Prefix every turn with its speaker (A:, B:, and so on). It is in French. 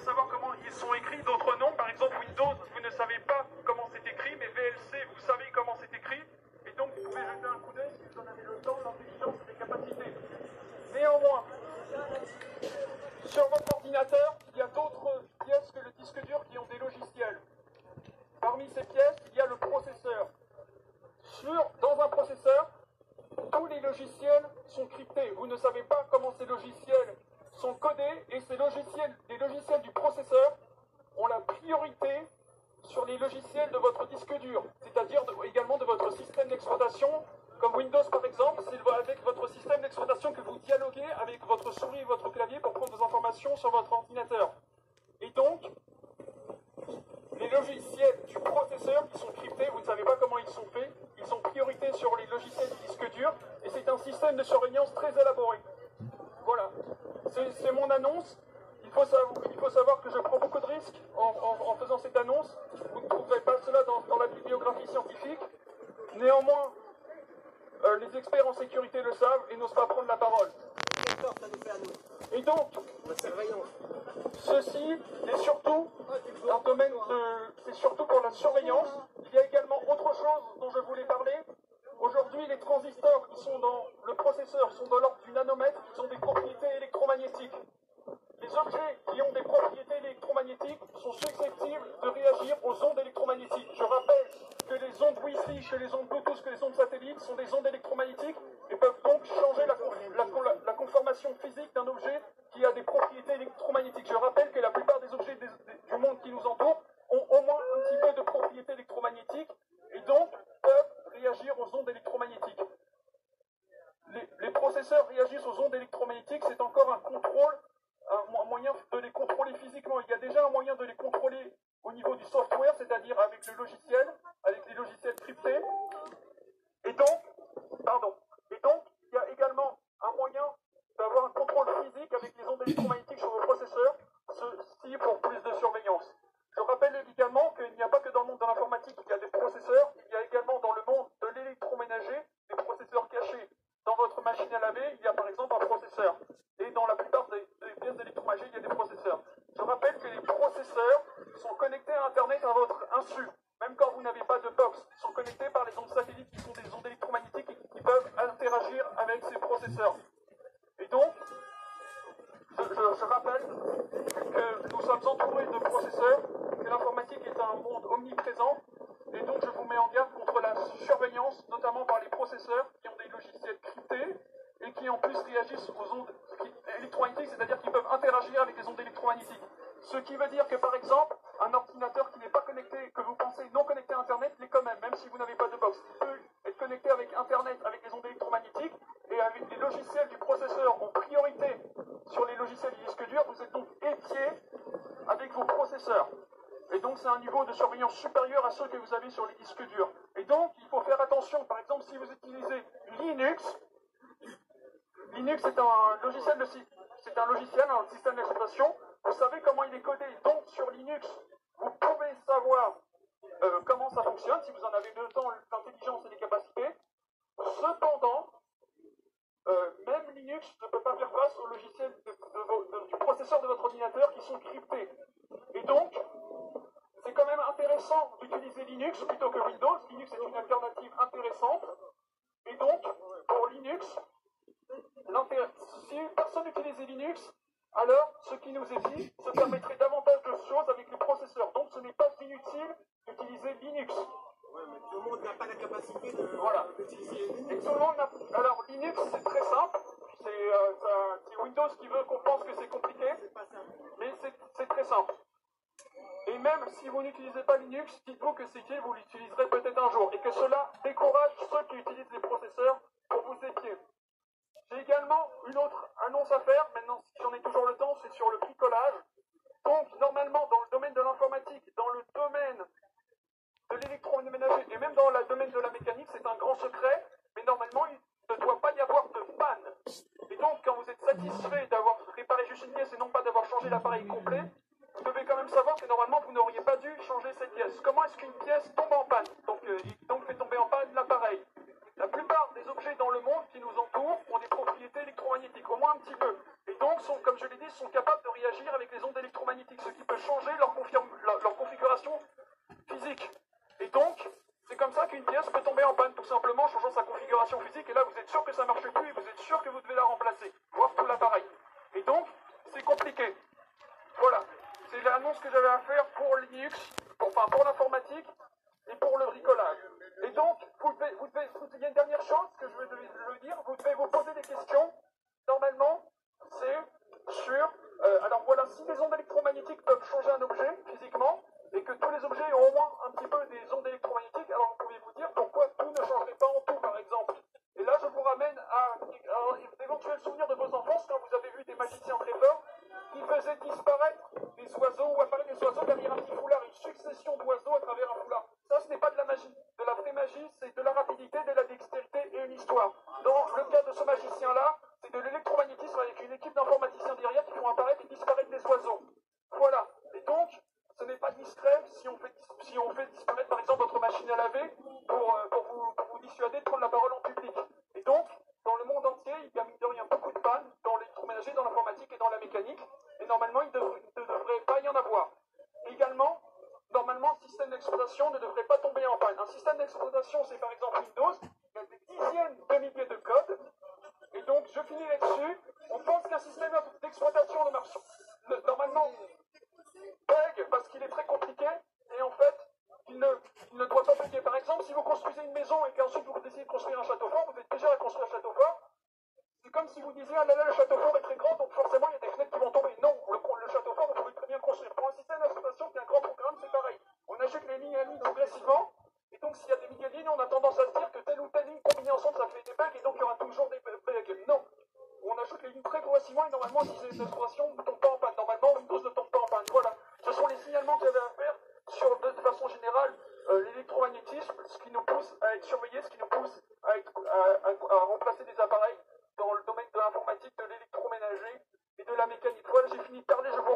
A: savoir comment ils sont écrits, d'autres non. Par exemple, Windows, vous ne savez pas comment c'est écrit, mais VLC, vous savez comment c'est écrit. Et donc, vous pouvez jeter un coup d'œil si vous en avez le temps, l'intelligence et les capacités. Néanmoins, sur votre ordinateur, il y a d'autres pièces que le disque dur qui ont des logiciels. Parmi ces pièces, il y a le processeur. Dans un processeur, tous les logiciels sont cryptés. Vous ne savez pas comment ces logiciels sont codés et les logiciels du processeur ont la priorité sur les logiciels de votre disque dur, c'est-à-dire également de votre système d'exploitation, comme Windows par exemple. C'est avec votre système d'exploitation que vous dialoguez avec votre souris et votre clavier pour prendre des informations sur votre ordinateur. Et donc, les logiciels du processeur qui sont cryptés, vous ne savez pas comment ils sont faits, ils ont priorité sur les logiciels du disque dur, et c'est un système de surveillance très élaboré. Voilà, c'est mon annonce. Il faut savoir que je prends beaucoup de risques en faisant cette annonce. Vous ne trouverez pas cela dans la bibliographie scientifique. Néanmoins, les experts en sécurité le savent et n'osent pas prendre la parole. Et donc, ceci est surtout un domaine c'est surtout pour la surveillance. Il y a également autre chose dont je voulais parler. Aujourd'hui, les transistors qui sont dans le processeur sont de l'ordre du nanomètre, ils ont des propriétés électromagnétiques. Les objets qui ont des propriétés électromagnétiques sont susceptibles de réagir aux ondes électromagnétiques. Je rappelle que les ondes Wi-Fi, que les ondes Bluetooth, que les ondes satellites sont des ondes électromagnétiques et peuvent donc changer la conformation physique d'un objet qui a des propriétés électromagnétiques. Je rappelle que la plupart des objets du monde qui nous entoure ont au moins un petit peu de propriétés électromagnétiques et donc peuvent réagir aux ondes électromagnétiques. Les processeurs réagissent aux ondes électromagnétiques, c'est encore un contrôle, un moyen de les contrôler physiquement. Il y a déjà un moyen de les contrôler au niveau du software, c'est-à-dire avec le logiciel, avec les logiciels cryptés. Et donc, il y a également un moyen d'avoir un contrôle physique avec les ondes électromagnétiques sur vos processeurs, ceci pour plus de surveillance. Je rappelle également qu'il n'y a pas que dans le monde de l'informatique qu'il y a des processeurs, il y a également dans le monde de l'électroménager des processeurs cachés. Dans votre machine à laver, il y a par exemple un processeur. Et dans la plupart des pièces d'électroménager, il y a des processeurs. Je rappelle que les processeurs sont connectés à Internet à votre insu. Même quand vous n'avez pas de box, ils sont connectés par les ondes satellites qui sont des ondes électromagnétiques et qui peuvent interagir avec ces processeurs. Et donc, je rappelle que nous sommes entourés de processeurs, que l'informatique est un monde omniprésent, et donc je vous mets en garde contre la surveillance, notamment par les processeurs qui ont des logiciels cryptés et qui en plus réagissent aux ondes électromagnétiques, c'est-à-dire qu'ils peuvent interagir avec les ondes électromagnétiques. Ce qui veut dire que par exemple, un ordinateur qui n'est pas connecté, que vous pensez non connecté à Internet, l'est quand même, même si vous n'avez pas de box. Il peut être connecté avec Internet, avec les ondes électromagnétiques, et avec les logiciels du processeur en priorité sur les logiciels du disque dur, vous êtes donc épié avec vos processeurs. Et donc c'est un niveau de surveillance supérieur à ceux que vous avez sur les disques durs. Et donc il faut faire attention, par exemple si vous utilisez Linux, Linux c'est un logiciel, un système d'exploitation, vous savez comment il est codé. Donc sur Linux, vous pouvez savoir comment ça fonctionne, si vous en avez le temps, l'intelligence et les capacités. Cependant, même Linux ne peut pas faire face aux logiciels du processeur de votre ordinateur qui sont cryptés. Et donc, c'est quand même intéressant d'utiliser Linux plutôt que Windows. Linux est une alternative intéressante. Et donc, pour Linux, si personne n'utilisait Linux, alors ce qui nous est dit, ça permettrait davantage de choses avec les processeurs. Donc ce n'est pas inutile d'utiliser Linux.
B: Ouais, mais tout le monde n'a pas la capacité d'utiliser Linux.
A: Et tout le monde n'a... Alors Linux, c'est très simple. C'est Windows qui veut qu'on pense que c'est compliqué. Mais c'est très simple. Et même si vous n'utilisez pas Linux, dites-vous que c'est qui vous l'utiliserez peut-être un jour. Et que cela décourage ceux qui utilisent les processeurs pour vous épier. J'ai également une autre annonce à faire, maintenant si j'en ai toujours le temps, c'est sur le bricolage. Donc normalement dans le domaine de l'informatique, dans le domaine de l'électroménager et même dans le domaine de la mécanique, c'est un grand secret, mais normalement il ne doit pas y avoir de panne. Et donc quand vous êtes satisfait d'avoir réparé juste une pièce et non pas d'avoir changé l'appareil complet, vous devez quand même savoir que normalement vous n'auriez pas dû changer cette pièce. Comment est-ce qu'une pièce tombe en panne? Donc fait tomber en panne l'appareil. La plupart des objets dans le monde qui nous entourent ont des propriétés électromagnétiques, au moins un petit peu. Et donc, sont, comme je l'ai dit, sont capables de réagir avec les ondes électromagnétiques, ce qui peut changer leur configuration physique. Et donc, c'est comme ça qu'une pièce peut tomber en panne, tout simplement en changeant sa configuration physique, et là vous êtes sûr que ça ne marche plus, et vous êtes sûr que vous devez la remplacer, voire tout l'appareil. Et donc, c'est compliqué. Voilà, c'est l'annonce que j'avais à faire pour Linux, pour l'informatique, et pour le bricolage. Et donc, il y a une dernière chose que je veux dire, vous devez vous poser des questions. Normalement, c'est sur... alors voilà, si les ondes électromagnétiques peuvent changer un objet physiquement, et que tous les objets ont au moins un petit peu des ondes électromagnétiques, alors vous pouvez vous dire pourquoi tout ne changerait pas en tout, par exemple. Et là, je vous ramène à d'éventuels souvenirs de vos enfances quand vous avez vu des magiciens très forts qui faisaient disparaître des oiseaux ou apparaître des oiseaux derrière un petit foulard, une succession d'oiseaux à travers un foulard. Ça, ce n'est pas de la magie. De la vraie magie, c'est de la rapidité, de la dextérité et une histoire. Dans le cas de ce magicien-là, c'est de l'électromagnétisme avec une équipe d'informaticiens derrière qui font apparaître et disparaître des oiseaux. Voilà. Et donc, ce n'est pas discret si on fait disparaître par exemple votre machine à laver pour vous dissuader de prendre la parole en public. Et donc, dans le monde entier, il y a mine de rien beaucoup de pannes dans l'électroménager, dans l'informatique et dans la mécanique. Et normalement, il ne devrait pas y en avoir. Également, normalement, le système d'exploitation ne devrait pas tomber en panne. Un système d'exploitation, c'est par exemple Windows, il y a des dizaines de milliers de codes. Et donc, je finis là-dessus. On pense qu'un système d'exploitation ne marche normalement bug parce qu'il est très compliqué et en fait, il ne doit pas bugger. Par exemple, si vous construisez une maison et qu'ensuite vous décidez de construire un château fort, vous êtes déjà à construire un château fort. C'est comme si vous disiez, ah là là, le château fort est très grand, donc forcément il y a des fenêtres qui vont tomber. Non, le château fort, vous pouvez très bien le construire. Pour un système d'exploitation qui est un grand programme, c'est pareil. On ajoute les lignes à ligne progressivement, et donc s'il y a des milliers de lignes, on a tendance à se dire que telle ou telle ligne combinée ensemble, ça fait des bugs, et donc il y aura toujours des bugs. Non, on ajoute les lignes très progressivement, et normalement, si c'est une exploitation, ne tombe pas en panne. Normalement, Windows ne tombe pas en panne. Voilà, ce sont les signalements que j'avais à faire sur, de façon générale, l'électromagnétisme, ce qui nous pousse à être surveillés, ce qui nous pousse à remplacer des appareils dans le domaine de l'informatique, de l'électroménager et de la mécanique. Voilà, j'ai fini de parler, je vous